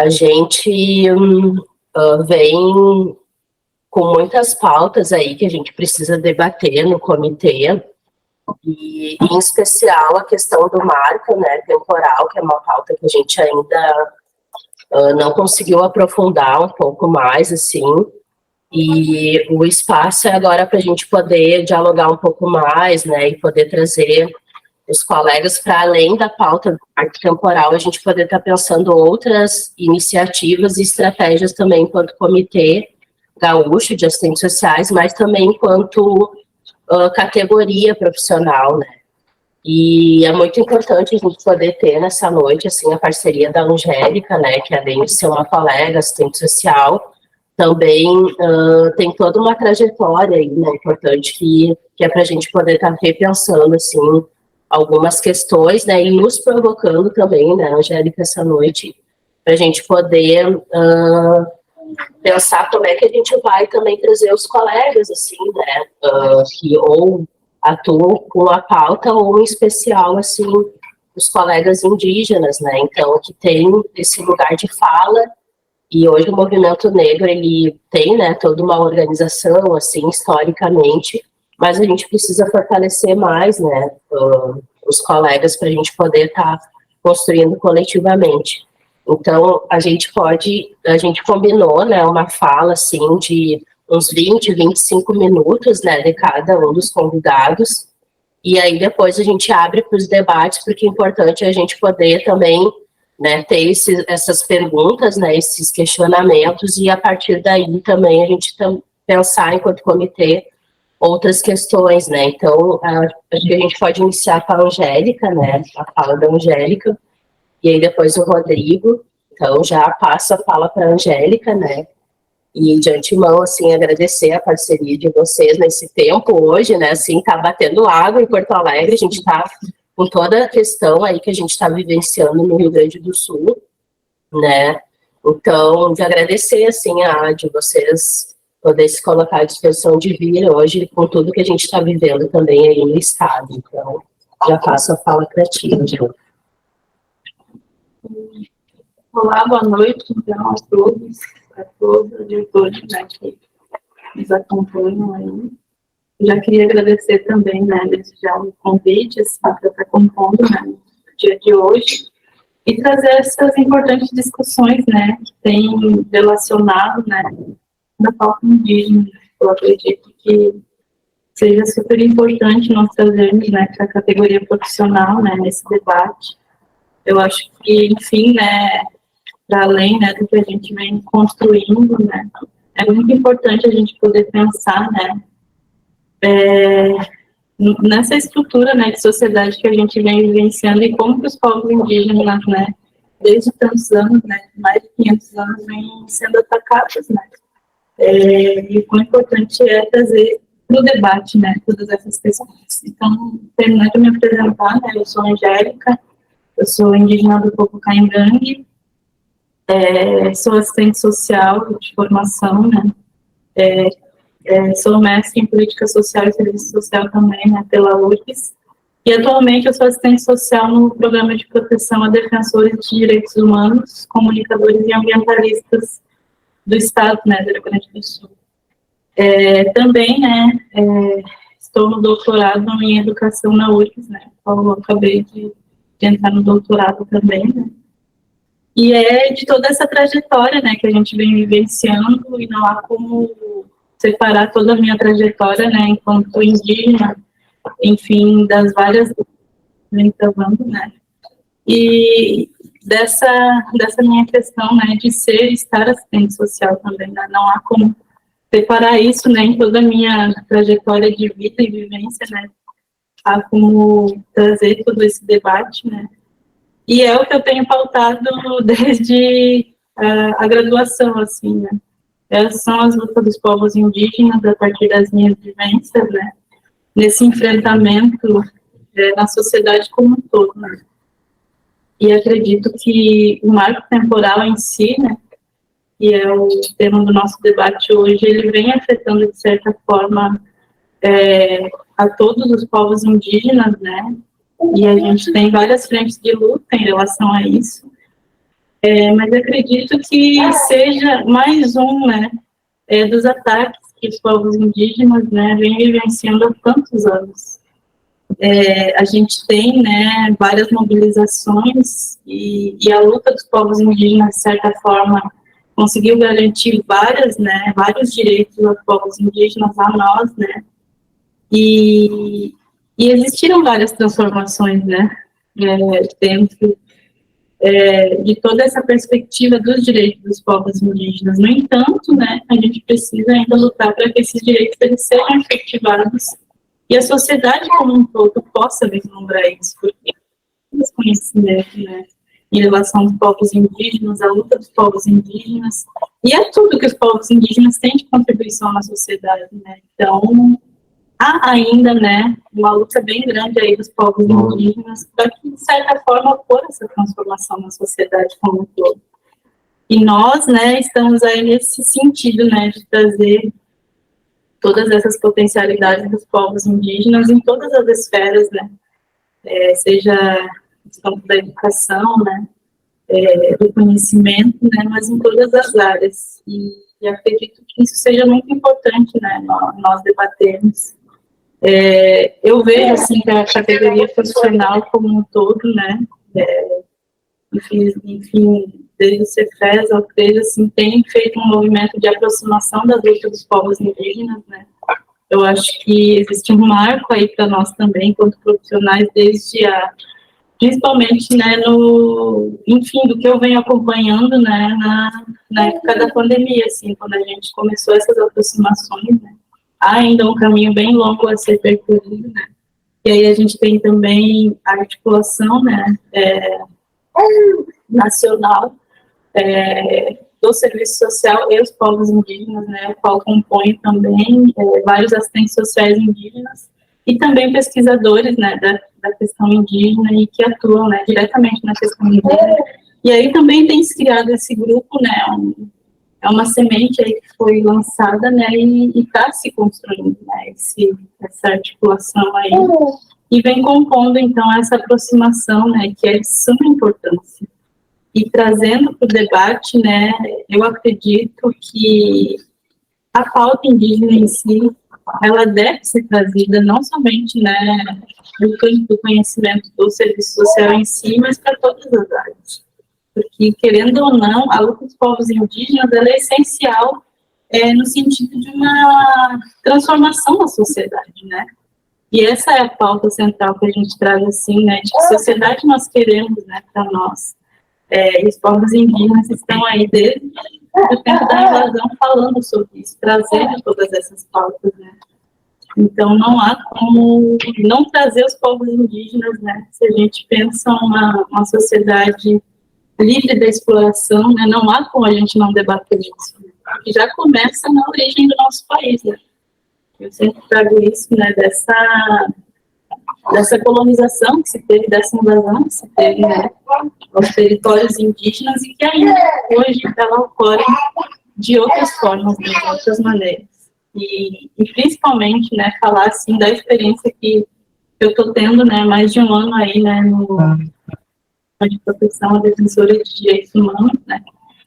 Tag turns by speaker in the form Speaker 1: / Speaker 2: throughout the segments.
Speaker 1: A gente vem com muitas pautas aí que a gente precisa debater no comitê, e em especial a questão do marco, né, temporal, que é uma pauta que a gente ainda não conseguiu aprofundar um pouco mais, assim, e o espaço é agora para a gente poder dialogar um pouco mais, né, e poder trazer os colegas para além da pauta do marco temporal, a gente poder estar pensando outras iniciativas e estratégias também enquanto comitê gaúcho de assistentes sociais, mas também enquanto categoria profissional, né? E é muito importante a gente poder ter nessa noite, assim, a parceria da Angélica, né, que além de ser uma colega assistente social, também tem toda uma trajetória aí, né, importante que é para a gente poder estar repensando, assim, algumas questões, né, e nos provocando também, né, Angélica, essa noite, para a gente poder pensar como é que a gente vai também trazer os colegas, assim, né, que ou atuam com a pauta, ou em especial, assim, os colegas indígenas, né, então, que tem esse lugar de fala, e hoje o movimento negro, ele tem, né, toda uma organização, assim, historicamente, mas a gente precisa fortalecer mais, né, os colegas para a gente poder estar construindo coletivamente. Então, a gente combinou, né, uma fala, assim, de uns 20, 25 minutos, né, de cada um dos convidados, e aí depois a gente abre para os debates, porque é importante a gente poder também, né, ter essas perguntas, né, esses questionamentos, e a partir daí também a gente pensar enquanto comitê outras questões, né, então acho que a gente pode iniciar com a Angélica, né, a fala da Angélica, e aí depois o Rodrigo, então já passo a fala para a Angélica, né, e de antemão, assim, agradecer a parceria de vocês nesse tempo hoje, né, assim, tá batendo água em Porto Alegre, a gente tá com toda a questão aí que a gente está vivenciando no Rio Grande do Sul, né, então, de agradecer, assim, de vocês poder se colocar à disposição de vir hoje com tudo que a gente está vivendo também aí no estado, então, já passo a fala para ti, Angela.
Speaker 2: Olá, boa noite, então, a todos, e todos, né, que nos acompanham aí. Já queria agradecer também, né, desde já o convite, assim, para estar compondo, né, no dia de hoje, e trazer essas importantes discussões, né, que tem relacionado, né, da pauta indígena. Eu acredito que seja super importante nós trazermos, né, para a categoria profissional, né, nesse debate. Eu acho que, enfim, né, para além, né, do que a gente vem construindo, né, é muito importante a gente poder pensar, né, nessa estrutura, né, de sociedade que a gente vem vivenciando e como que os povos indígenas, né, desde tantos anos, né, mais de 500 anos, vêm sendo atacados, né, e o quão importante é trazer no debate, né, todas essas questões. Então, terminando de me apresentar, né, eu sou Angélica, eu sou indígena do povo Caingangue, sou assistente social de formação, né, sou mestre em política social e serviço social também, né, pela URGS, e atualmente eu sou assistente social no programa de proteção a defensores de direitos humanos, comunicadores e ambientalistas do estado, né, do Rio Grande do Sul. Também, né, estou no doutorado em educação na URGS, né, eu acabei de entrar no doutorado também, né, e é de toda essa trajetória, né, que a gente vem vivenciando, e não há como separar toda a minha trajetória, né, enquanto indígena, enfim, das várias vem provando, né, e dessa minha questão, né, de ser e estar assistente social também, né, não há como separar isso, né, em toda a minha trajetória de vida e vivência, né, há como trazer todo esse debate, né, e é o que eu tenho pautado desde a graduação, assim, né. Essas são as lutas dos povos indígenas a partir das minhas vivências, né, nesse enfrentamento na sociedade como um todo, né. E acredito que o marco temporal em si, né, que é o tema do nosso debate hoje, ele vem afetando, de certa forma, a todos os povos indígenas, né, e a gente tem várias frentes de luta em relação a isso. Mas acredito que seja mais um, né, dos ataques que os povos indígenas, né, vêm vivenciando há tantos anos. A gente tem, né, várias mobilizações e a luta dos povos indígenas, de certa forma, conseguiu garantir vários direitos aos povos indígenas, a nós, né, e existiram várias transformações, né, dentro de toda essa perspectiva dos direitos dos povos indígenas. No entanto, né, a gente precisa ainda lutar para que esses direitos eles sejam efetivados e a sociedade como um todo possa vislumbrar isso, porque o desconhecimento, né, em relação aos povos indígenas, a luta dos povos indígenas, e é tudo que os povos indígenas têm de contribuição na sociedade, né, então há ainda, né, uma luta bem grande aí dos povos indígenas para que, de certa forma, pôr essa transformação na sociedade como um todo. E nós, né, estamos aí nesse sentido, né, de trazer todas essas potencialidades dos povos indígenas em todas as esferas, né, seja no campo da educação, né, do conhecimento, né, mas em todas as áreas. E acredito que isso seja muito importante, né, nós debatermos. Eu vejo, assim, que a categoria profissional como um todo, né, enfim, desde o Cefes ao CRES, assim, tem feito um movimento de aproximação da luta dos povos indígenas, né. Eu acho que existe um marco aí para nós também, enquanto profissionais, principalmente, né, enfim, do que eu venho acompanhando, né, na época da pandemia, assim, quando a gente começou essas aproximações, né. Há ainda um caminho bem longo a ser percorrido, né? E aí a gente tem também a articulação, né, nacional do serviço social e os povos indígenas, né, o qual compõe também vários assistentes sociais indígenas e também pesquisadores, né, da questão indígena e que atuam, né, diretamente na questão indígena. E aí também tem se criado esse grupo, né, é uma semente aí que foi lançada, né, e está se construindo, né, essa articulação aí, e vem compondo, então, essa aproximação, né, que é de suma importância. E trazendo para o debate, né, eu acredito que a pauta indígena em si, ela deve ser trazida não somente, né, do campo do conhecimento do serviço social em si, mas para todas as áreas. Porque, querendo ou não, a luta dos povos indígenas ela é essencial no sentido de uma transformação da sociedade, né? E essa é a pauta central que a gente traz, assim, né? De que sociedade nós queremos, né, para nós. E os povos indígenas estão aí desde o tempo da invasão falando sobre isso, trazendo todas essas pautas, né? Então, não há como não trazer os povos indígenas, né? Se a gente pensa uma sociedade livre da exploração, né, não há como a gente não debater isso, né, porque já começa na origem do nosso país, né. Eu sempre trago isso, né, dessa colonização que se teve, dessa invasão que se teve, né, aos territórios indígenas e que ainda hoje ela ocorre de outras formas, de outras maneiras. E principalmente, né, falar, assim, da experiência que eu estou tendo, né, mais de um ano aí, né, de proteção a defensora de direitos humanos, né,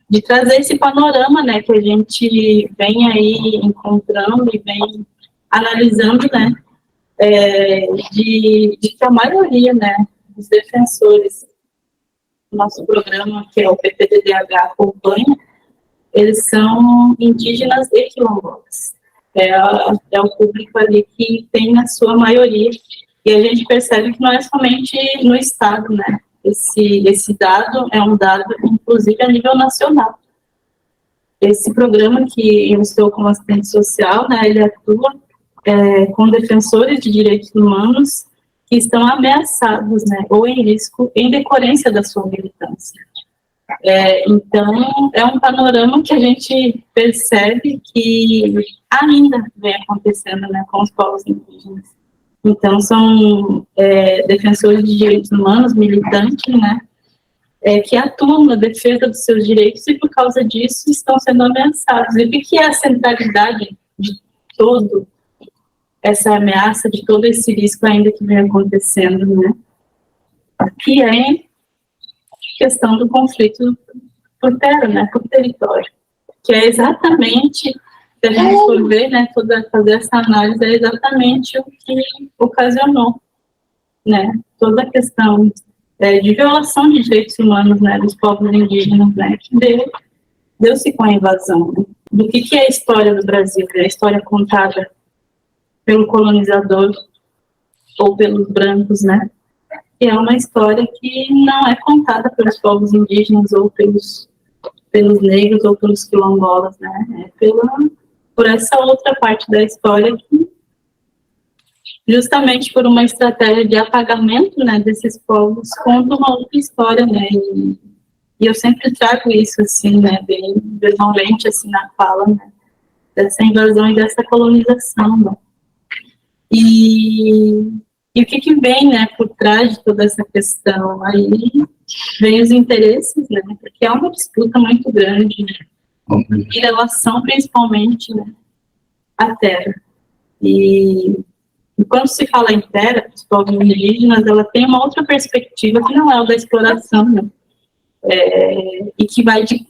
Speaker 2: de trazer esse panorama, né, que a gente vem aí encontrando e vem analisando, né, de que a maioria, né, dos defensores do nosso programa, que é o PPDDH, acompanha, eles são indígenas e quilombolas. É o público ali que tem na sua maioria, e a gente percebe que não é somente no Estado, né, esse dado é um dado, inclusive, a nível nacional. Esse programa que eu estou como assistente social, né, ele atua com defensores de direitos humanos que estão ameaçados, né, ou em risco em decorrência da sua militância. Então, é um panorama que a gente percebe que ainda vem acontecendo, né, com os povos indígenas. Então, são defensores de direitos humanos, militantes, né, que atuam na defesa dos seus direitos e, por causa disso, estão sendo ameaçados. E o que é a centralidade de todo essa ameaça, de todo esse risco ainda que vem acontecendo, né? Que é a questão do conflito por terra, né, por território, que é exatamente, se a gente for ver, né, fazer essa análise, é exatamente o que ocasionou, né, toda a questão de violação de direitos humanos, né, dos povos indígenas, né, que deu-se com a invasão. Do que é a história do Brasil? É a história contada pelo colonizador ou pelos brancos, né? E é uma história que não é contada pelos povos indígenas ou pelos negros ou pelos quilombolas, né? É por essa outra parte da história que, justamente por uma estratégia de apagamento, né, desses povos, conta uma outra história, né? E eu sempre trago isso, assim, né, bem visualmente, assim, na fala, né, dessa invasão e dessa colonização, né. E o que vem, né, por trás de toda essa questão? Aí vem os interesses, né, porque é uma disputa muito grande, né, em relação, principalmente, né, à terra. E quando se fala em terra, os povos indígenas, ela tem uma outra perspectiva que não é o da exploração, né, e que vai de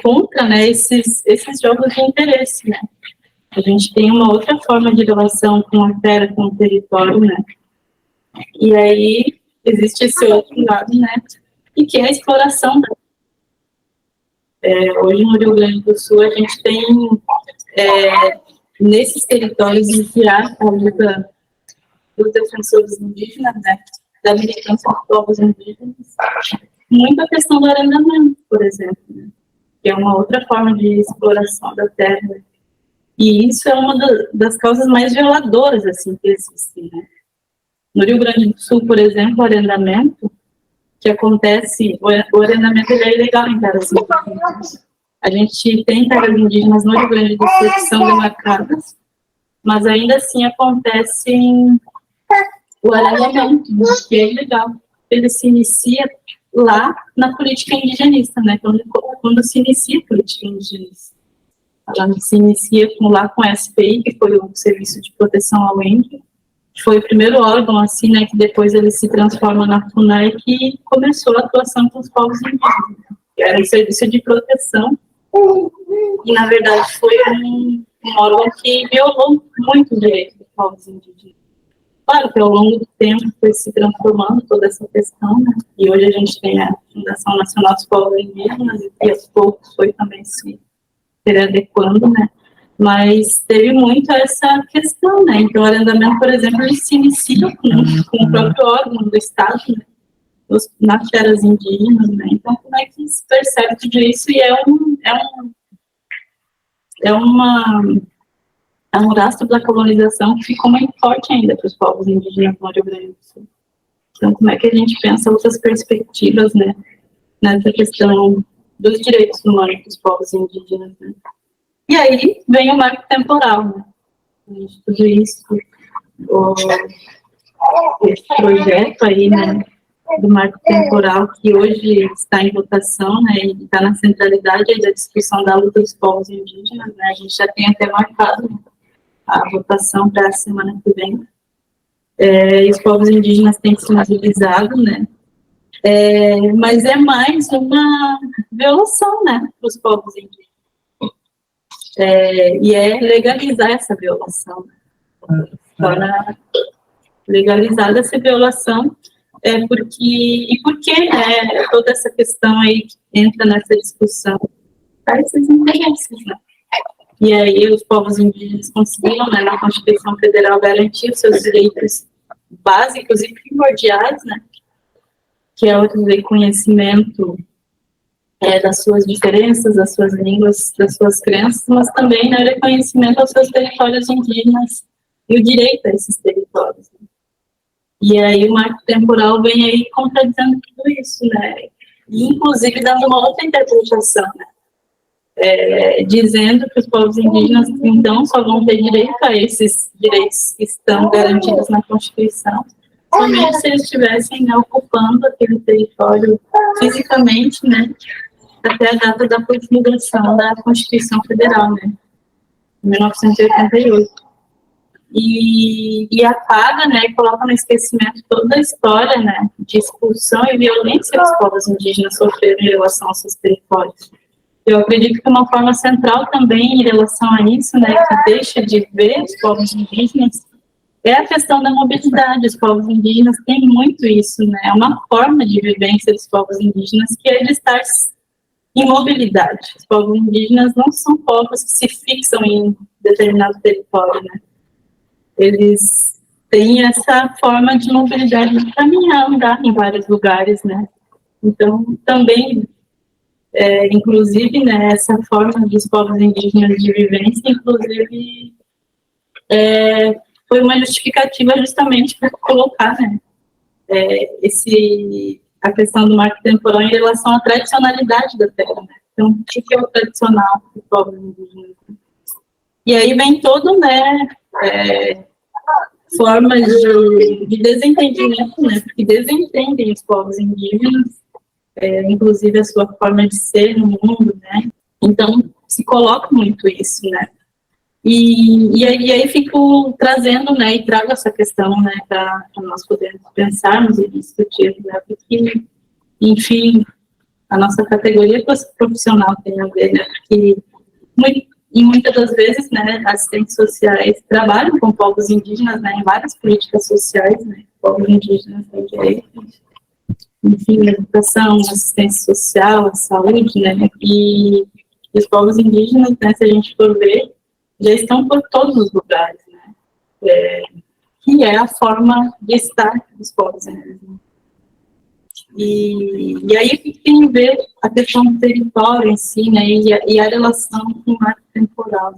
Speaker 2: contra, né, esses jogos de interesse, né. A gente tem uma outra forma de relação com a terra, com o território, né, e aí existe esse outro lado, né, e que é a exploração. Hoje no Rio Grande do Sul a gente tem nesses territórios iniciar a luta dos defensores indígenas, né, da militância dos povos indígenas, muita questão do arrendamento, por exemplo, né, que é uma outra forma de exploração da terra. E isso é uma das causas mais violadoras, assim, que existem, né. No Rio Grande do Sul, por exemplo, o arrendamento que acontece, o arrendamento é ilegal em terras indígenas. A gente tem terras indígenas no Rio Grande do Sul que são demarcadas, mas ainda assim acontece o arrendamento, que é ilegal. Ele se inicia lá na política indigenista, né? Quando se inicia a política indigenista. Ela se inicia lá com a SPI, que foi o Serviço de Proteção ao Índio, que foi o primeiro órgão, assim, né, que depois ele se transforma na FUNAI, que começou a atuação com os povos indígenas. Era um serviço de proteção, e, na verdade, foi um órgão que violou muito o direito dos povos indígenas. Claro que ao longo do tempo foi se transformando toda essa questão, né, e hoje a gente tem a Fundação Nacional dos Povos Indígenas, e que aos poucos foi também se adequando, né, mas teve muito essa questão, né, então o arrendamento, por exemplo, ele se inicia com o próprio órgão do Estado, né, nas terras indígenas, né, então como é que se percebe tudo isso? E é um rastro da colonização que ficou muito forte ainda para os povos indígenas no Rio Grande do Sul. Então como é que a gente pensa outras perspectivas, né, nessa questão dos direitos humanos dos povos indígenas, né? E aí vem o marco temporal, né? Tudo isso, esse projeto aí, né, do marco temporal, que hoje está em votação, né, e está na centralidade aí da discussão da luta dos povos indígenas, né, a gente já tem até marcado a votação para a semana que vem. E os povos indígenas têm se mobilizado, né, mas é mais uma violação, né, para os povos indígenas. E é legalizar essa violação. Para legalizar essa violação, por que né, toda essa questão aí que entra nessa discussão? Para esses interesses, né? E aí os povos indígenas conseguiram, né, na Constituição Federal, garantir os seus direitos básicos e primordiais, né, que é o reconhecimento das suas diferenças, das suas línguas, das suas crenças, mas também, né, o reconhecimento aos seus territórios indígenas e o direito a esses territórios. Né? E aí o marco temporal vem aí contradizendo tudo isso, né? E, inclusive dando uma outra interpretação, né? Dizendo que os povos indígenas, então, só vão ter direito a esses direitos que estão garantidos na Constituição, somente se eles estivessem, né, ocupando aquele território fisicamente, né, até a data da promulgação da Constituição Federal, né, em 1988. e apaga, né, e coloca no esquecimento toda a história, né, de expulsão e violência que os povos indígenas sofreram em relação aos seus territórios. Eu acredito que uma forma central também em relação a isso, né, que deixa de ver os povos indígenas, é a questão da mobilidade. Os povos indígenas têm muito isso, né, é uma forma de vivência dos povos indígenas que é de estar em mobilidade. Os povos indígenas não são povos que se fixam em determinado território, né, eles têm essa forma de mobilidade de caminhar, andar em vários lugares, né, então também inclusive, né, essa forma dos povos indígenas de vivência, inclusive, foi uma justificativa justamente para colocar, né, a questão do marco temporal em relação à tradicionalidade da terra, né? Então, o que é o tradicional dos povos indígenas? E aí vem todo, né, formas de desentendimento, né, porque desentendem os povos indígenas, inclusive a sua forma de ser no mundo, né? Então, se coloca muito isso, né? E aí fico trazendo, né, e trago essa questão, né, para nós podermos pensarmos e discutir, né, porque, enfim, a nossa categoria profissional tem a ver, né, porque muitas das vezes, né, assistentes sociais trabalham com povos indígenas, né, em várias políticas sociais, né, povos indígenas têm direitos, enfim, educação, assistência social, saúde, né, e os povos indígenas, né, se a gente for ver, já estão por todos os lugares, né, que é a forma de estar dos povos indígenas. E aí tem a ver a questão do território em si, né, e a relação com o marco temporal,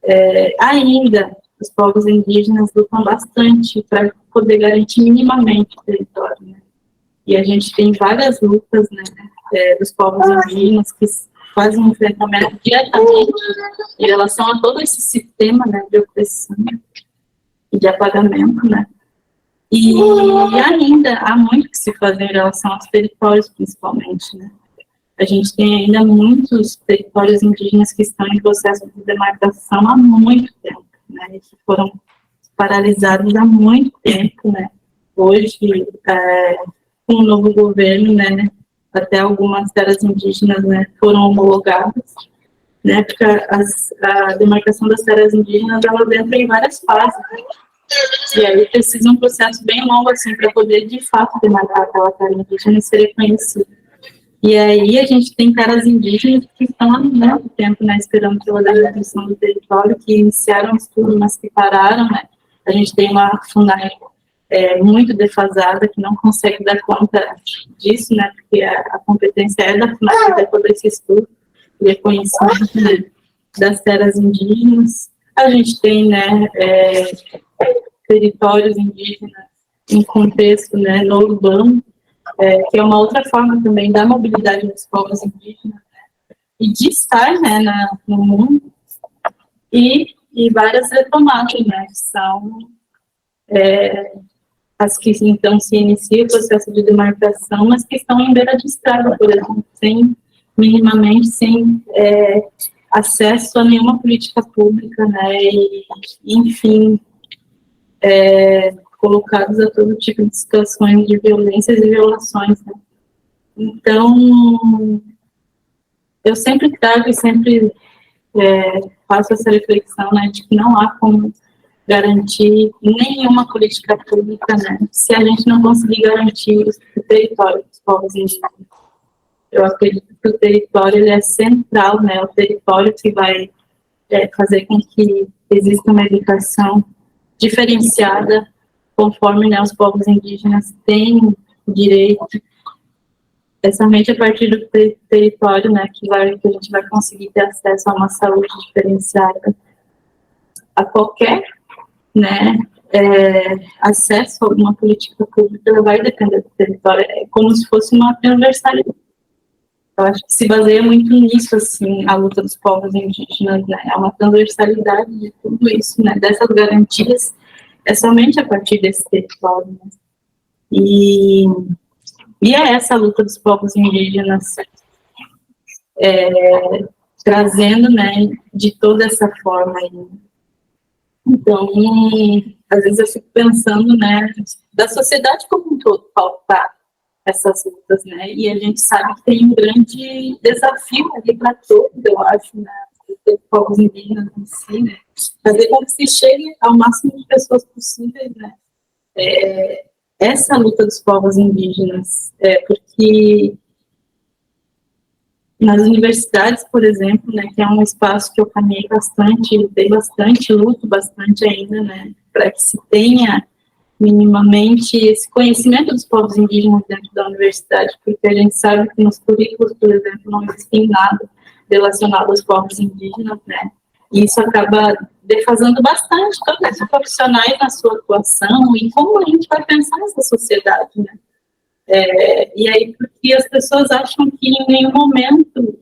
Speaker 2: né. Ainda, os povos indígenas lutam bastante para poder garantir minimamente o território, né. E a gente tem várias lutas, né, dos povos indígenas que fazem um enfrentamento diretamente em relação a todo esse sistema, né, de opressão e de apagamento, né. E ainda há muito que se fazer em relação aos territórios, principalmente, né. A gente tem ainda muitos territórios indígenas que estão em processo de demarcação há muito tempo, né, e que foram paralisados há muito tempo, né. Hoje, com o novo governo, né, até algumas terras indígenas, né, foram homologadas, né, porque a demarcação das terras indígenas, ela entra em várias fases, né, e aí precisa um processo bem longo, assim, para poder, de fato, demarcar aquela terra indígena e ser reconhecida. E aí a gente tem terras indígenas que estão há muito tempo, né, esperando pela demarcação do território, que iniciaram o estudo, mas que pararam, né. A gente tem uma FUNAI muito defasada, que não consegue dar conta disso, né, porque a competência é da FUNAI, até todo esse estudo e reconhecimento, né, das terras indígenas. A gente tem, né, territórios indígenas em contexto, né, no urbano, que é uma outra forma também da mobilidade dos povos indígenas, né, e de estar, né, no mundo, e várias retomadas, né, que são as que então se inicia o processo de demarcação, mas que estão em beira de estrada, por exemplo, sem acesso a nenhuma política pública, né, e, enfim, colocados a todo tipo de situações de violências e violações, né. Então, eu sempre trago e sempre faço essa reflexão, né, de que não há como garantir nenhuma política pública, né, se a gente não conseguir garantir o território dos povos indígenas. Eu acredito que o território ele é central, né, o território que vai fazer com que exista uma educação diferenciada, conforme, né, os povos indígenas têm direito. É somente a partir do território, né, que a gente vai conseguir ter acesso a uma saúde diferenciada, a qualquer, né, acesso a alguma política pública vai depender do território. É como se fosse uma transversalidade. Eu acho que se baseia muito nisso, assim, a luta dos povos indígenas, né, é uma transversalidade de tudo isso, né, dessas garantias, é somente a partir desse território, né. E é essa a luta dos povos indígenas, trazendo, né, de toda essa forma aí, Então, às vezes eu fico pensando, né, da sociedade como um todo pautar essas lutas, né, e a gente sabe que tem um grande desafio ali para todos, eu acho, né, os povos indígenas em si, né, fazer com que se chegue ao máximo de pessoas possíveis, né, essa luta dos povos indígenas, porque nas universidades, por exemplo, né, que é um espaço que eu caminhei bastante, lutei bastante, luto bastante ainda, né, para que se tenha minimamente esse conhecimento dos povos indígenas dentro da universidade, porque a gente sabe que nos currículos, por exemplo, não existe nada relacionado aos povos indígenas, né, e isso acaba defasando bastante todos os profissionais na sua atuação e como a gente vai pensar essa sociedade, né. E aí, porque as pessoas acham que em nenhum momento,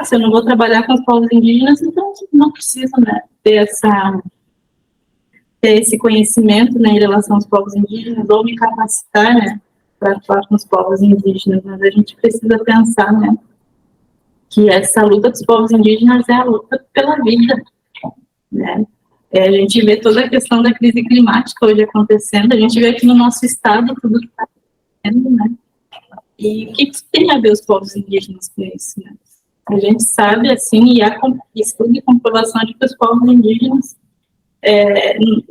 Speaker 2: se eu não vou trabalhar com os povos indígenas, então não preciso, né, ter esse conhecimento, né, em relação aos povos indígenas, ou me capacitar, né, para atuar com os povos indígenas, mas a gente precisa pensar, né, que essa luta dos povos indígenas é a luta pela vida, né. A gente vê toda a questão da crise climática hoje acontecendo, a gente vê aqui no nosso estado tudo que está acontecendo, né. E o que tem a ver os povos indígenas com isso, né? A gente sabe, assim, e há estudo e comprovação de que os povos indígenas,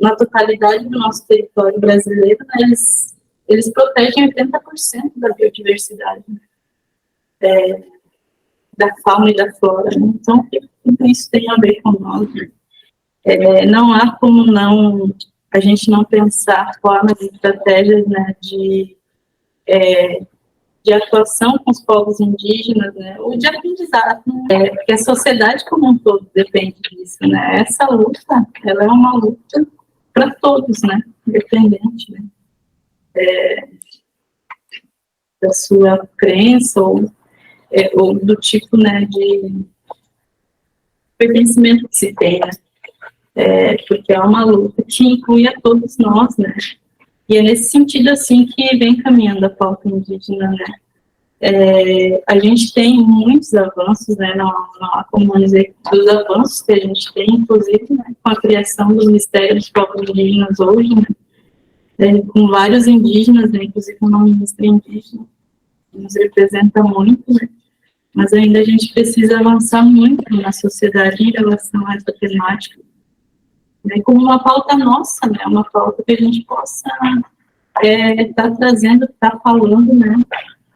Speaker 2: na totalidade do nosso território brasileiro, né, eles protegem 80% da biodiversidade, né, da fauna e da flora. Né? Então, o que isso tem a ver com nós? Né? Não há como a gente não pensar formas e estratégias, né, de atuação com os povos indígenas, né, ou de aprendizado, né, porque a sociedade como um todo depende disso, né, essa luta, ela é uma luta para todos, né, independente, né, da sua crença ou do tipo, né, de pertencimento que se tem, né, porque é uma luta que inclui a todos nós, né, e é nesse sentido, assim, que vem caminhando a pauta indígena, né. A gente tem muitos avanços, né, não há como dizer dos avanços que a gente tem, inclusive, né, com a criação do Ministério dos Povos Indígenas hoje, né, com vários indígenas, né, inclusive uma ministra indígena, que nos representa muito, né, mas ainda a gente precisa avançar muito na sociedade em relação a essa temática, né, como uma pauta nossa, né, uma pauta que a gente possa estar trazendo, estar falando, né,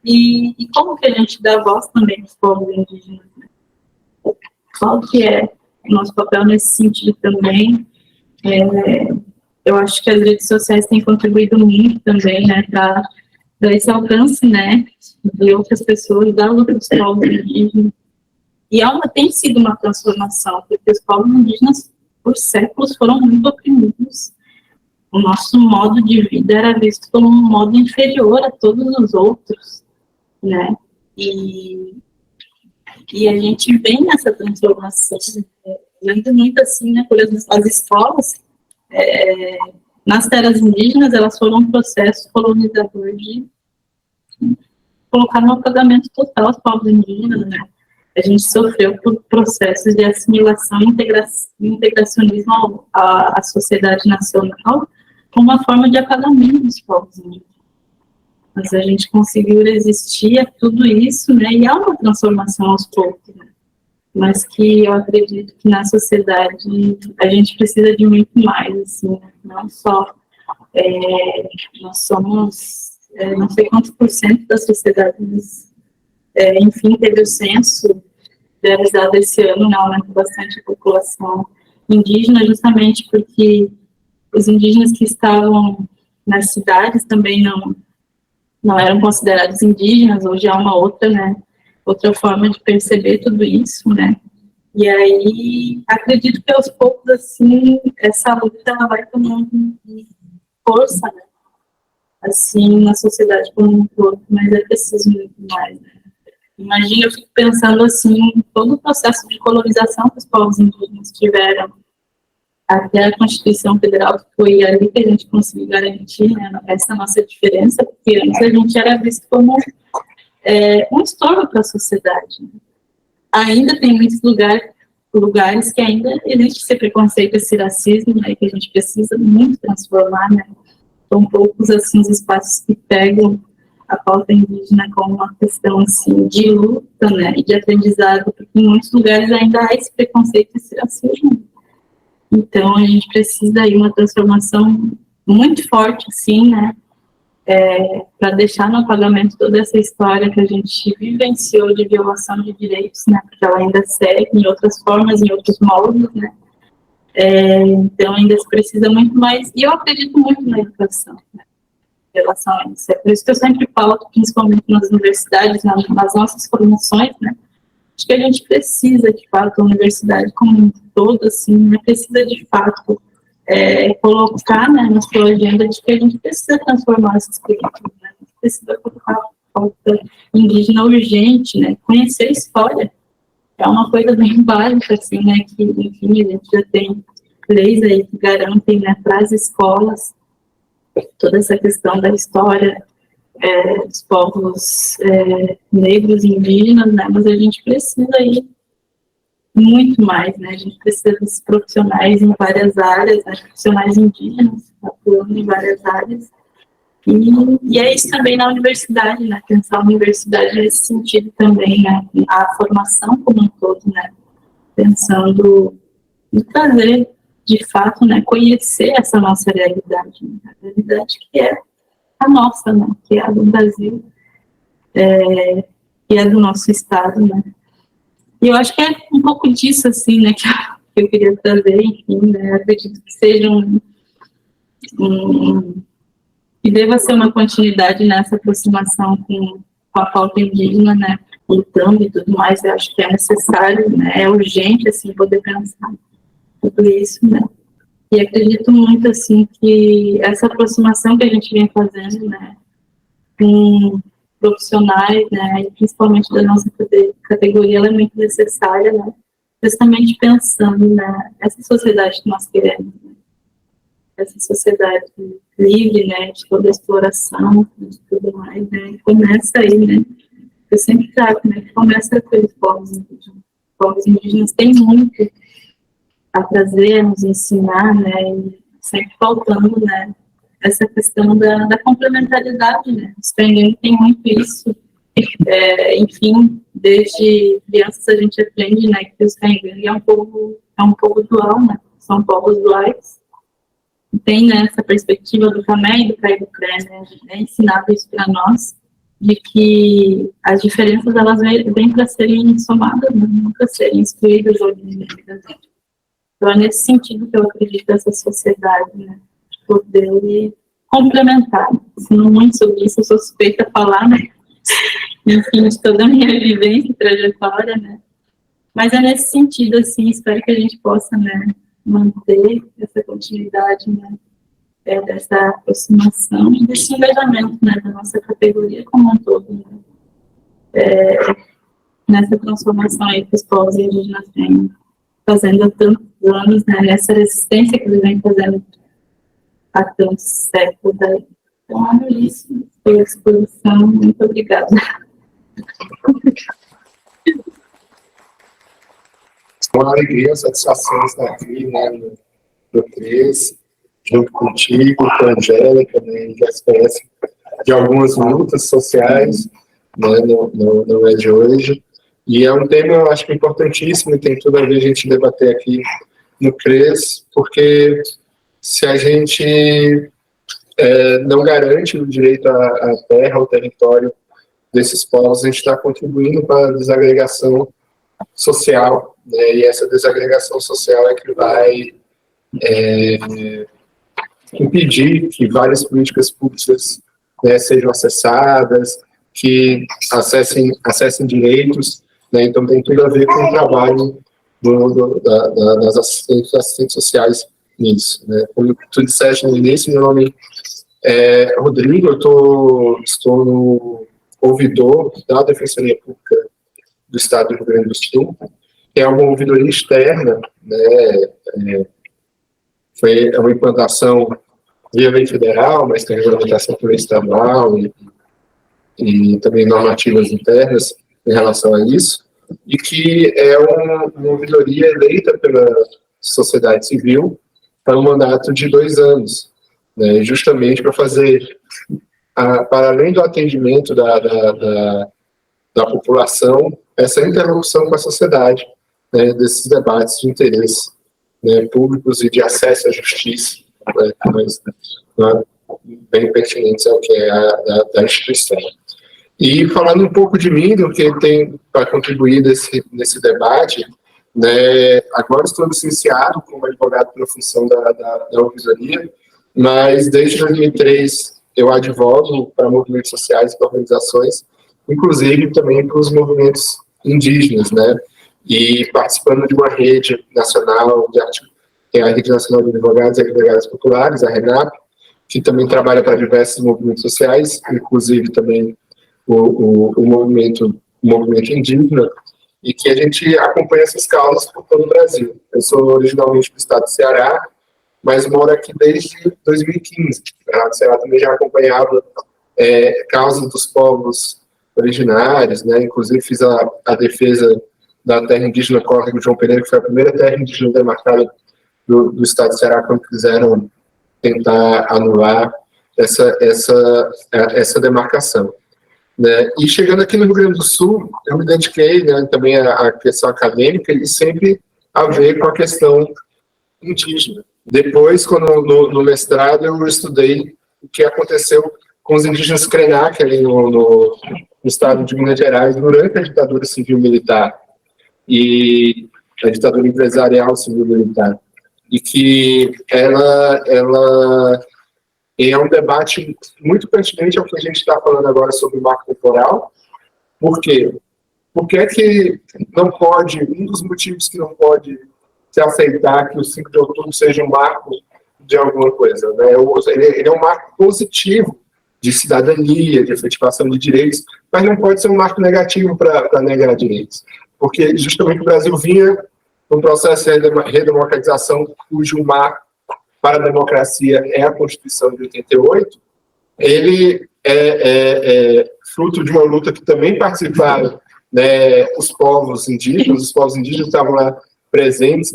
Speaker 2: e como que a gente dá voz também aos povos indígenas, né? Qual que é o nosso papel nesse sentido também? Eu acho que as redes sociais têm contribuído muito também, né, para esse alcance, né, de outras pessoas, da luta dos povos indígenas. E tem sido uma transformação, porque os povos indígenas, por séculos, foram muito oprimidos. O nosso modo de vida era visto como um modo inferior a todos os outros, né, e a gente vem nessa transformação, vendo muito assim, né, por exemplo, as escolas, nas terras indígenas, elas foram um processo colonizador de colocar no apagamento total os povos indígenas, né, a gente sofreu por processos de assimilação e integracionismo à sociedade nacional como uma forma de apagamento dos povos indígenas. Mas a gente conseguiu resistir a tudo isso, né, e há uma transformação aos poucos, né, mas que eu acredito que na sociedade a gente precisa de muito mais, assim, né, não só, nós somos, não sei quantos por cento da sociedade, mas, enfim, teve o censo realizado esse ano, né, aumenta bastante a população indígena, justamente porque os indígenas que estavam nas cidades também não eram considerados indígenas, hoje há uma outra, né, outra forma de perceber tudo isso, né, e aí acredito que aos poucos, assim, essa luta ela vai tomando força, né, assim, na sociedade como um todo, mas é preciso muito mais, né. Imagina, eu fico pensando, assim, todo o processo de colonização que os povos indígenas tiveram até a Constituição Federal, que foi ali que a gente conseguiu garantir, né, essa nossa diferença, porque antes a gente era visto como um estorvo para a sociedade. Ainda tem muitos lugares lugares que ainda existe esse preconceito, esse racismo, né, que a gente precisa muito transformar, né. São poucos, assim, os espaços que pegam a pauta indígena como uma questão, assim, de luta, né, e de aprendizado, porque em muitos lugares ainda há esse preconceito, esse racismo. Então, a gente precisa aí uma transformação muito forte, assim, né, para deixar no apagamento toda essa história que a gente vivenciou de violação de direitos, né, porque ela ainda segue em outras formas, em outros moldes, né. Então, ainda se precisa muito mais, e eu acredito muito na educação, né, em relação a isso. É por isso que eu sempre falo, principalmente nas universidades, nas nossas formações, né, acho que a gente precisa, de fato, a universidade como um todo, assim, né, precisa, de fato, colocar, né, na sua agenda de que a gente precisa transformar esses currículos, né, a gente precisa colocar a pauta indígena urgente, né, conhecer a história. É uma coisa bem básica, assim, né, que, enfim, a gente já tem leis aí que garantem, né, para as escolas toda essa questão da história dos povos negros e indígenas, né, mas a gente precisa ir muito mais, né, a gente precisa dos profissionais em várias áreas, né, profissionais indígenas atuando em várias áreas, e é isso também na universidade, né, pensar a universidade nesse sentido também, né, a formação como um todo, né, pensando em trazer, de fato, né, conhecer essa nossa realidade, né, a realidade que é a nossa, né, que é a do Brasil, que é do nosso estado, né. E eu acho que é um pouco disso, assim, né, que eu queria trazer, enfim, né, acredito que seja que deva ser uma continuidade nessa aproximação com a pauta indígena, né, lutando e tudo mais. Eu acho que é necessário, né, é urgente, assim, poder pensar tudo isso, né. E acredito muito, assim, que essa aproximação que a gente vem fazendo, né, com profissionais, né, e principalmente da nossa categoria, ela é muito necessária, né, justamente pensando, né, essa sociedade que nós queremos, né, essa sociedade livre, né, de toda a exploração, de tudo mais, né, começa aí, né, eu sempre trago, né, que começa com os povos indígenas. Os povos indígenas têm muito a trazer, a nos ensinar, né, e sempre faltando, né, essa questão da complementariedade, né, os Kaingang tem muito isso, enfim, desde crianças a gente aprende, né, que os Kaingang é um povo dual, né, são povos duais, e tem, né, essa perspectiva do Camé e do Caio-Cré, né, a gente é ensinado isso para nós, de que as diferenças, elas vêm para serem somadas, né, nunca serem excluídas ou diminuídas. Então, é nesse sentido que eu acredito nessa sociedade, né, de poder complementar. Ensino muito sobre isso, eu sou suspeita a falar, né, enfim, de toda a minha vivência e trajetória, né, mas é nesse sentido, assim, espero que a gente possa, né, manter essa continuidade, né, dessa aproximação e desse engajamento, né, da nossa categoria como um todo, né, nessa transformação aí que os povos indígenas têm fazendo há tantos anos, né, nessa resistência que eles vêm fazendo há tantos séculos aí. Então, é isso, pela exposição, muito obrigada.
Speaker 3: Uma alegria, satisfação estar aqui, né, no CRES, junto contigo, com a Angélica, né, já se conhece de algumas lutas sociais, né, não é de hoje, e é um tema, eu acho que importantíssimo, e tem tudo a ver a gente debater aqui no CRES, porque se a gente não garante o direito à terra, ao território desses povos, a gente está contribuindo para a desagregação social, né, e essa desagregação social é que vai impedir que várias políticas públicas, né, sejam acessadas, que acessem direitos, né, então tem tudo a ver com o trabalho das assistentes sociais nisso, né. Como tu disseste no início, meu nome é Rodrigo, eu estou no ouvidor da Defensoria Pública do Estado do Rio Grande do Sul, que é uma ouvidoria externa, né, foi uma implantação via lei federal, mas tem regulamentação por lei estadual e também normativas internas em relação a isso. e que é uma ouvidoria eleita pela sociedade civil para um mandato de 2 anos, né, justamente para fazer, para além do atendimento da população, essa interlocução com a sociedade, né, desses debates de interesse, né, públicos e de acesso à justiça, né, mas, né, bem pertinentes ao que é da instituição. E falando um pouco de mim, do que tem para contribuir nesse debate, né, agora estou licenciado como advogado pela função da ouvidoria, mas desde 2003 eu advogo para movimentos sociais e para organizações, inclusive também para os movimentos indígenas, né, e participando de uma rede nacional, que é a Rede Nacional de Advogados e Advogadas Populares, a RENAP, que também trabalha para diversos movimentos sociais, inclusive também o movimento indígena, e que a gente acompanha essas causas por todo o Brasil. Eu sou originalmente do estado do Ceará, mas moro aqui desde 2015. O Ceará também já acompanhava causas dos povos originários, né? Inclusive fiz a defesa da terra indígena Córrego João Pereira, que foi a primeira terra indígena demarcada do estado do Ceará, quando quiseram tentar anular essa demarcação. Né? E chegando aqui no Rio Grande do Sul, eu me dediquei, né, também à questão acadêmica e sempre a ver com a questão indígena. Depois, quando no mestrado, eu estudei o que aconteceu com os indígenas Krenak ali no estado de Minas Gerais durante a ditadura civil-militar e a ditadura empresarial civil-militar. E que ela é um debate muito pertinente ao que a gente está falando agora sobre o marco temporal. Por quê? Porque é que não pode, um dos motivos que não pode se aceitar que o 5 de outubro seja um marco de alguma coisa, né? Ele é um marco positivo de cidadania, de efetivação de direitos, mas não pode ser um marco negativo para negar direitos. Porque justamente o Brasil vinha num processo de redemocratização cujo marco para a democracia é a Constituição de 88, ele é fruto de uma luta que também participaram, né, os povos indígenas estavam lá presentes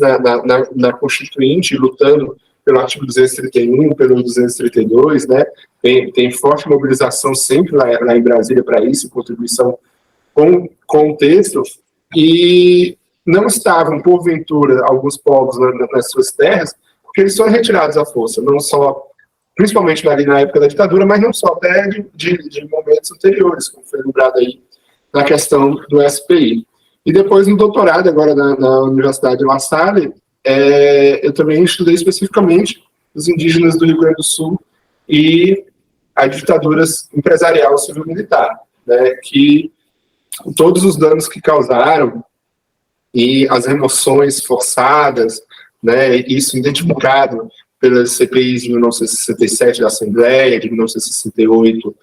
Speaker 3: na Constituinte, lutando pelo artigo 231, pelo 232, né, tem forte mobilização sempre lá em Brasília para isso, contribuição com o texto, e não estavam, porventura, alguns povos nas suas terras, porque eles foram retirados à força, não só, principalmente ali na época da ditadura, mas não só, até de momentos anteriores, como foi lembrado aí na questão do SPI. E depois, no doutorado, agora na Universidade de La Salle, eu também estudei especificamente os indígenas do Rio Grande do Sul e a ditadura empresarial civil-militar, né, que todos os danos que causaram e as remoções forçadas, né, isso identificado pelas CPIs de 1967 da Assembleia, de 1968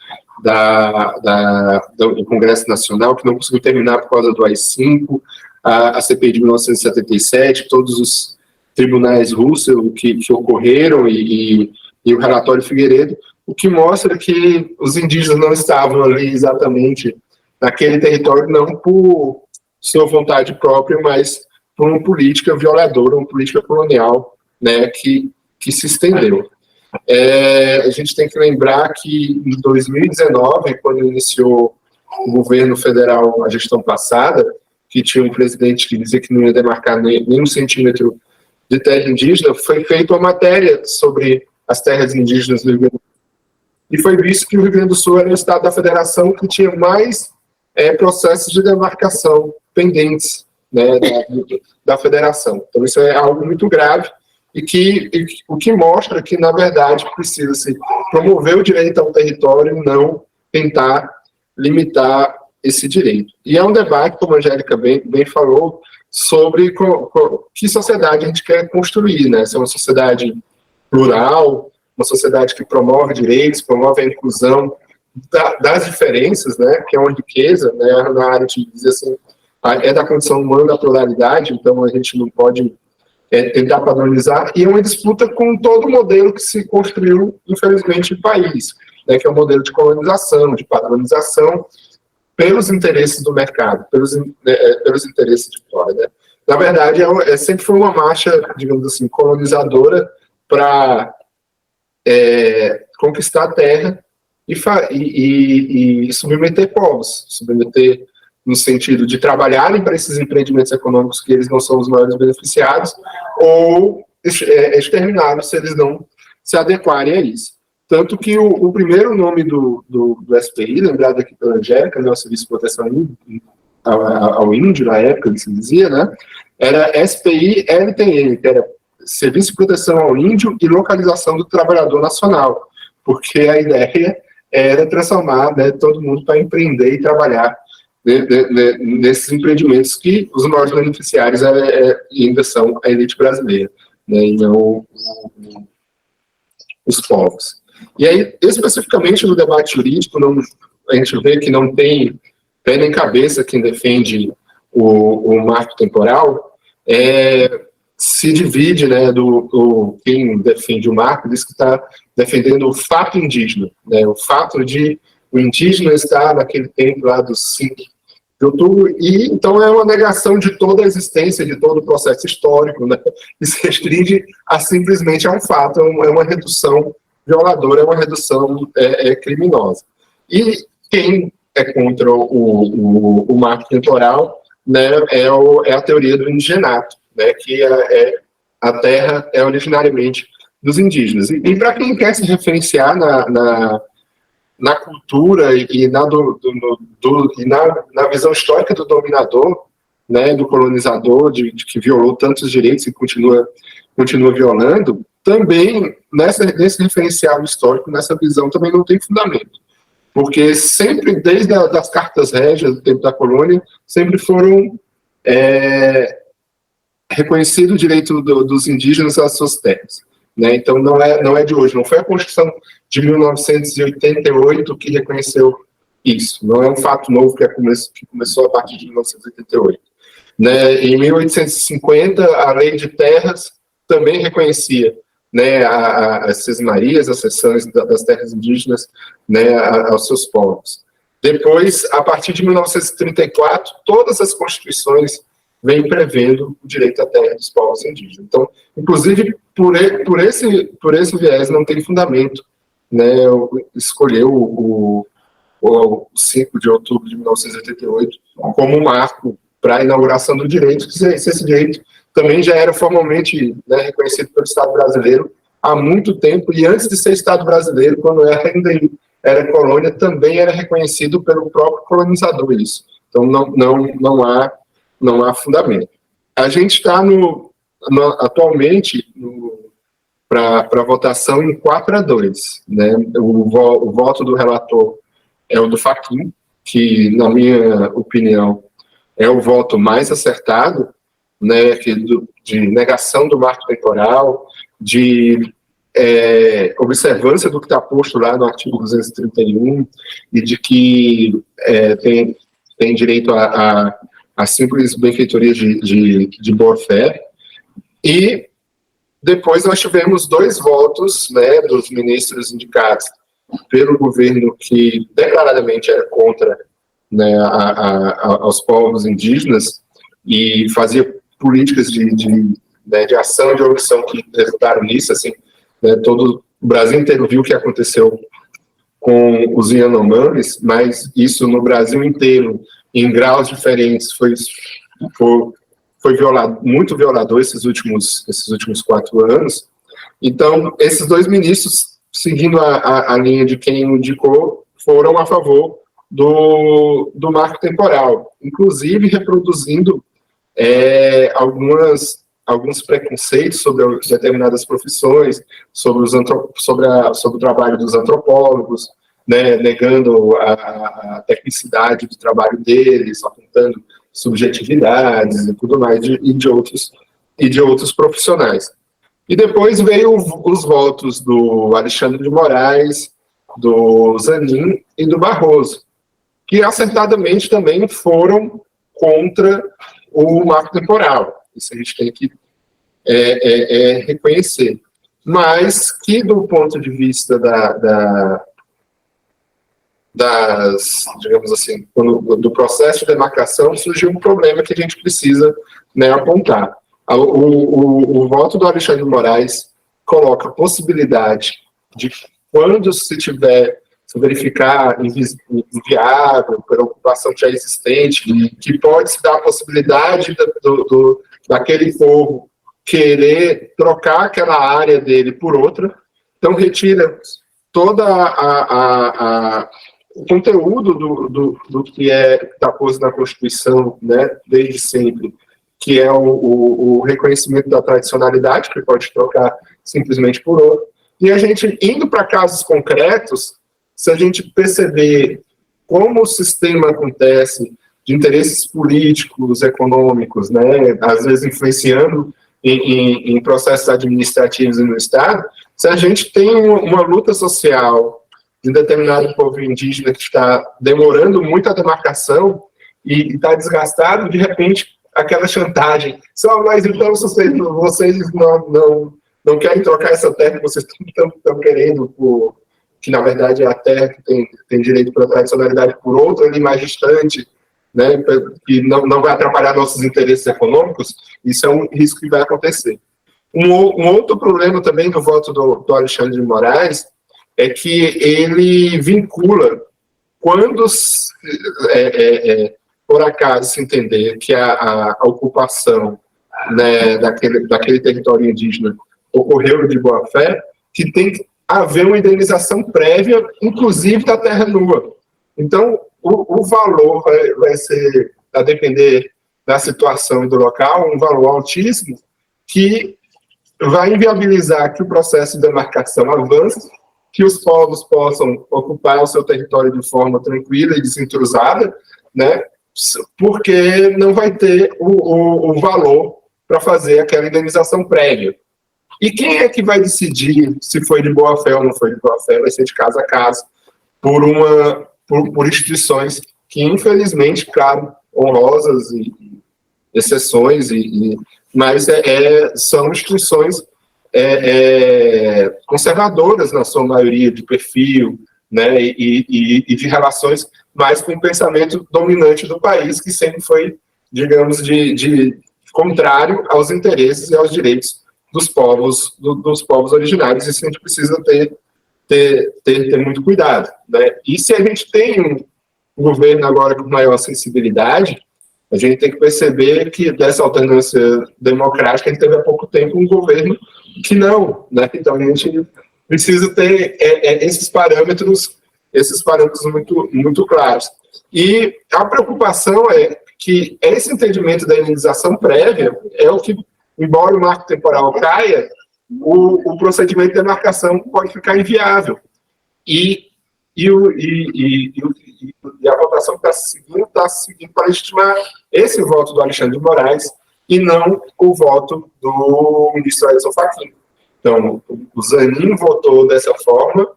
Speaker 3: do Congresso Nacional, que não conseguiu terminar por causa do AI-5, a CPI de 1977, todos os tribunais russos que ocorreram e o relatório Figueiredo, o que mostra que os indígenas não estavam ali exatamente naquele território, não por sua vontade própria, mas por uma política violadora, uma política colonial, né, que se estendeu. A gente tem que lembrar que em 2019, quando iniciou o governo federal, a gestão passada, que tinha um presidente que dizia que não ia demarcar nem 1 centímetro de terra indígena, foi feita uma matéria sobre as terras indígenas do Rio Grande do Sul. E foi visto que o Rio Grande do Sul era o estado da federação que tinha mais processos de demarcação pendentes, né, da federação. Então, isso é algo muito grave o que mostra que, na verdade, precisa-se promover o direito ao território e não tentar limitar esse direito. E é um debate, como a Angélica bem falou, sobre que sociedade a gente quer construir, né? Se é uma sociedade plural, uma sociedade que promove direitos, promove a inclusão das diferenças, né? Que é uma riqueza, né? Na área de dizer assim, é da condição humana da pluralidade, então a gente não pode tentar padronizar, e é uma disputa com todo o modelo que se construiu, infelizmente, no país, né, que é o modelo de colonização, de padronização, pelos interesses do mercado, pelos interesses de fora, né? Na verdade, sempre foi uma marcha, digamos assim, colonizadora para conquistar a terra e submeter povos, submeter no sentido de trabalharem para esses empreendimentos econômicos que eles não são os maiores beneficiados, ou exterminá-los se eles não se adequarem a isso. Tanto que o primeiro nome do SPI, lembrado aqui pela Angélica, né, o Serviço de Proteção ao Índio, na época, que se dizia, né, era SPI-LTN, que era Serviço de Proteção ao Índio e Localização do Trabalhador Nacional, porque a ideia era transformar, né, todo mundo para empreender e trabalhar, né, nesses empreendimentos que os maiores beneficiários ainda são a elite brasileira, né, e não os povos. E aí, especificamente no debate jurídico, a gente vê que não tem pé nem cabeça quem defende o marco temporal, se divide, né, quem defende o marco diz que está defendendo o fato indígena, né, o fato de o indígena estar naquele tempo lá do 5 de outubro, e então é uma negação de toda a existência, de todo o processo histórico, né, e se restringe a simplesmente a um fato, é uma redução violadora, é uma redução criminosa. E quem é contra o marco temporal, né, é a teoria do indigenato, né, que a terra é originariamente dos indígenas. E para quem quer se referenciar na cultura e na visão histórica do dominador, né, do colonizador, de que violou tantos direitos e continua violando, também nesse referencial histórico, nessa visão, também não tem fundamento. Porque sempre, desde as cartas régias do tempo da colônia, sempre foram reconhecido o direito dos indígenas às suas terras, né? Então não é de hoje, não foi a Constituição de 1988 que reconheceu isso, não é um fato novo que começou a partir de 1988. Né? Em 1850, a Lei de Terras também reconhecia, né, as cismarias, as cessões das terras indígenas, né, aos seus povos. Depois, a partir de 1934, todas as constituições vem prevendo o direito à terra dos povos indígenas. Então, inclusive, por esse viés, não tem fundamento, né, escolher o 5 de outubro de 1988 como marco para a inauguração do direito, se esse direito também já era formalmente, né, reconhecido pelo Estado brasileiro há muito tempo, e antes de ser Estado brasileiro, quando ainda era colônia, também era reconhecido pelo próprio colonizador isso. Então, não há fundamento. A gente está atualmente para votação em 4-2. Né? O voto do relator é o do Fachin, que, na minha opinião, é o voto mais acertado, né, de negação do marco temporal, de observância do que está posto lá no artigo 231, e de que tem direito a simples benfeitoria de boa-fé. E depois nós tivemos 2 votos, né, dos ministros indicados pelo governo que declaradamente era contra, né, aos povos indígenas e fazia políticas de ação e de omissão que resultaram nisso. Assim, né, todo o Brasil inteiro viu o que aconteceu com os Yanomamis, mas isso no Brasil inteiro, em graus diferentes, foi muito violador esses últimos 4 anos. Então, esses 2 ministros, seguindo a linha de quem indicou, foram a favor do marco temporal, inclusive reproduzindo alguns preconceitos sobre determinadas profissões, sobre o trabalho dos antropólogos, né, negando a tecnicidade do trabalho deles, apontando subjetividades e tudo mais, e de outros profissionais. E depois veio os votos do Alexandre de Moraes, do Zanin e do Barroso, que acertadamente também foram contra o marco temporal. Isso a gente tem que reconhecer. Mas que, do ponto de vista digamos assim, do processo de demarcação, surgiu um problema que a gente precisa, né, apontar. O voto do Alexandre de Moraes coloca a possibilidade de, quando se verificar inviável, pela ocupação já existente, que pode se dar a possibilidade daquele povo querer trocar aquela área dele por outra, então retira toda o conteúdo do que está posto na Constituição, né, desde sempre, que é o reconhecimento da tradicionalidade, que pode trocar simplesmente por outro. E a gente, indo para casos concretos, se a gente perceber como o sistema acontece, de interesses políticos, econômicos, né, às vezes influenciando em processos administrativos no Estado, se a gente tem uma luta social de um determinado povo indígena que está demorando muito a demarcação e está desgastado, de repente, aquela chantagem. Só, mas então vocês não querem trocar essa terra que vocês estão querendo, que na verdade é a terra que tem direito para a tradicionalidade por outra ali mais distante, né, que não vai atrapalhar nossos interesses econômicos. Isso é um risco que vai acontecer. Um outro problema também do voto do Alexandre de Moraes é que ele vincula, quando por acaso se entender que a ocupação, né, daquele território indígena ocorreu de boa fé, que tem que haver uma indenização prévia, inclusive da terra nua. Então, o valor vai ser, a depender da situação e do local, um valor altíssimo, que vai inviabilizar que o processo de demarcação avance, que os povos possam ocupar o seu território de forma tranquila e desintrusada, né, porque não vai ter o valor para fazer aquela indenização prévia. E quem é que vai decidir se foi de boa fé ou não foi de boa fé? Vai ser de caso a caso, por instituições que, infelizmente, claro, honrosas e exceções, mas são instituições conservadoras, na sua maioria, de perfil, né, e de relações mais com o pensamento dominante do país, que sempre foi, digamos, de contrário aos interesses e aos direitos dos povos originários. Isso a gente precisa ter muito cuidado, né? E se a gente tem um governo agora com maior sensibilidade, a gente tem que perceber que dessa alternância democrática a gente teve há pouco tempo um governo que não, né? Então a gente precisa ter esses parâmetros muito, muito claros. E a preocupação é que esse entendimento da indenização prévia é o que, embora o marco temporal caia, o procedimento de demarcação pode ficar inviável. E a votação que está seguindo para legitimar esse voto do Alexandre de Moraes e não o voto do ministro Edson Fachin. Então, o Zanin votou dessa forma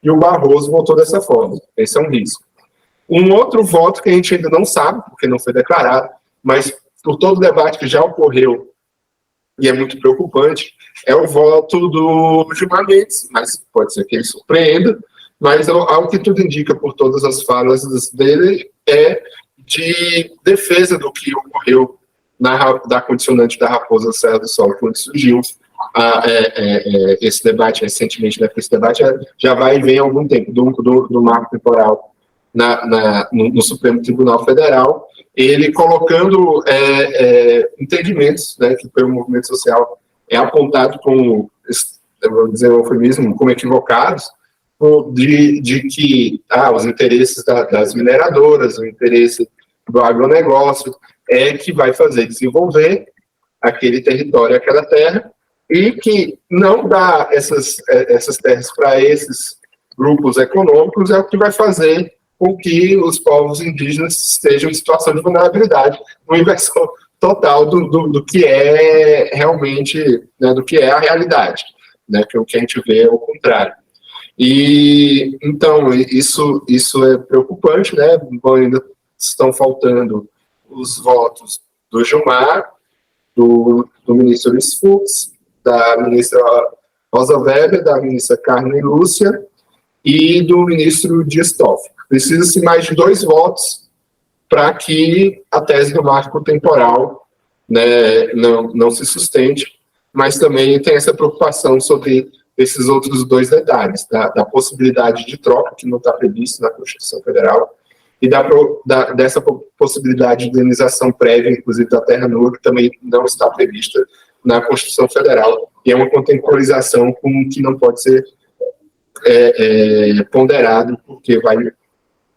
Speaker 3: e o Barroso votou dessa forma. Esse é um risco. Um outro voto que a gente ainda não sabe, porque não foi declarado, mas por todo o debate que já ocorreu, e é muito preocupante, é o voto do Gilmar Mendes, mas pode ser que ele surpreenda, mas ao que tudo indica por todas as falas dele é de defesa do que ocorreu da condicionante da Raposa Serra do Sol, quando surgiu esse debate recentemente, né, porque esse debate já vai e vem há algum tempo, do marco temporal no Supremo Tribunal Federal, ele colocando entendimentos, né, que pelo movimento social é apontado como, eu vou dizer o eufemismo, como equivocados, de que os interesses das mineradoras, o interesse do agronegócio é que vai fazer desenvolver aquele território, aquela terra, e que não dá essas terras para esses grupos econômicos é o que vai fazer com que os povos indígenas estejam em situação de vulnerabilidade, uma inversão total do que é realmente, né, do que é a realidade, né, que o que a gente vê é o contrário. E, então, isso é preocupante, né, ainda estão faltando os votos do Gilmar, do ministro Luiz Fux, da ministra Rosa Weber, da ministra Carmen Lúcia e do ministro Dias Toffoli. Precisa-se mais de 2 votos para que a tese do marco temporal, né, não se sustente, mas também tem essa preocupação sobre esses outros 2 detalhes, da possibilidade de troca, que não está previsto na Constituição Federal, e dessa possibilidade de indenização prévia, inclusive da terra nua, que também não está prevista na Constituição Federal, e é uma contemporização que não pode ser ponderado, porque vai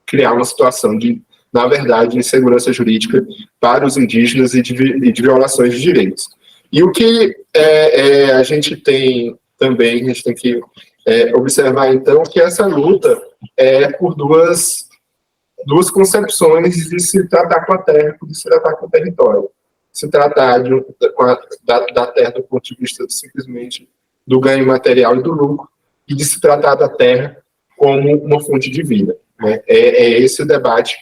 Speaker 3: criar uma situação de, na verdade, insegurança jurídica para os indígenas e de violações de direitos. E o que a gente tem também, a gente tem que observar, então, que essa luta é por duas concepções de se tratar com a terra e de se tratar com o território. Se tratar da terra do ponto de vista simplesmente do ganho material e do lucro, e de se tratar da terra como uma fonte de vida, né? É esse o debate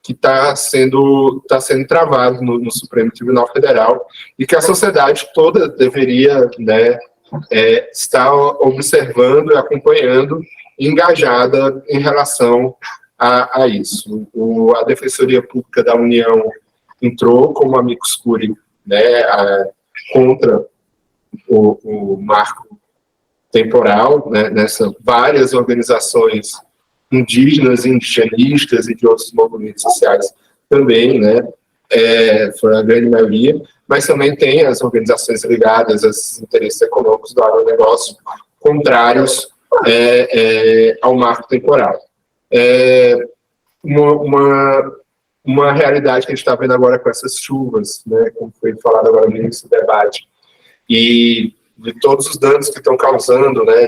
Speaker 3: que está sendo travado no Supremo Tribunal Federal e que a sociedade toda deveria, né, estar observando e acompanhando, engajada em relação a isso. A Defensoria Pública da União entrou como amicus curiae, né, contra o marco temporal, né, nessas várias organizações indígenas, indigenistas e de outros movimentos sociais também, né, foi a grande maioria, mas também tem as organizações ligadas aos interesses econômicos do agronegócio contrários ao marco temporal. Uma realidade que a gente está vendo agora com essas chuvas, né, como foi falado agora no início do debate, e de todos os danos que estão causando, né,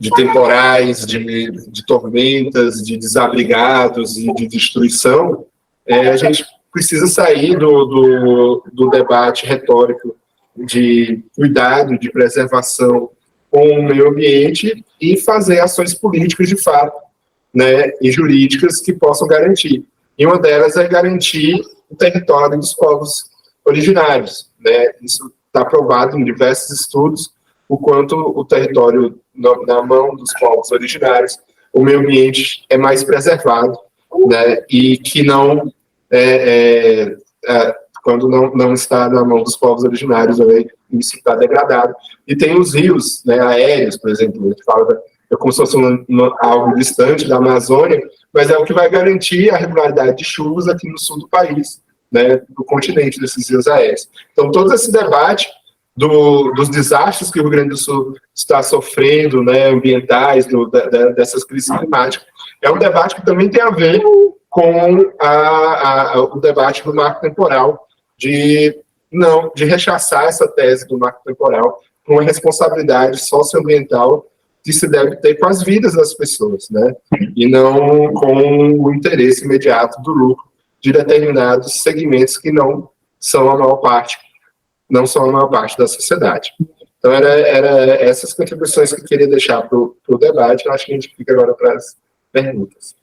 Speaker 3: de temporais, de tormentas, de desabrigados e de destruição, a gente precisa sair do debate retórico de cuidado, de preservação com o meio ambiente e fazer ações políticas de fato, né, e jurídicas que possam garantir. E uma delas é garantir o território dos povos originários, né? Isso está provado em diversos estudos, o quanto o território na mão dos povos originários, o meio ambiente é mais preservado, né? E que não, quando não está na mão dos povos originários, isso está degradado. E tem os rios, né, aéreos, por exemplo, a gente fala como se fosse algo distante da Amazônia, mas é o que vai garantir a regularidade de chuvas aqui no sul do país, né, do continente, desses rios aéreos. Então, todo esse debate dos desastres que o Rio Grande do Sul está sofrendo, né, ambientais, dessas crises climáticas, é um debate que também tem a ver com o debate do marco temporal, de rechaçar essa tese do marco temporal com uma responsabilidade socioambiental que se deve ter com as vidas das pessoas, né? E não com o interesse imediato do lucro de determinados segmentos que não são a maior parte da sociedade. Então, era essas contribuições que eu queria deixar para o debate. Eu acho que a gente fica agora para as perguntas.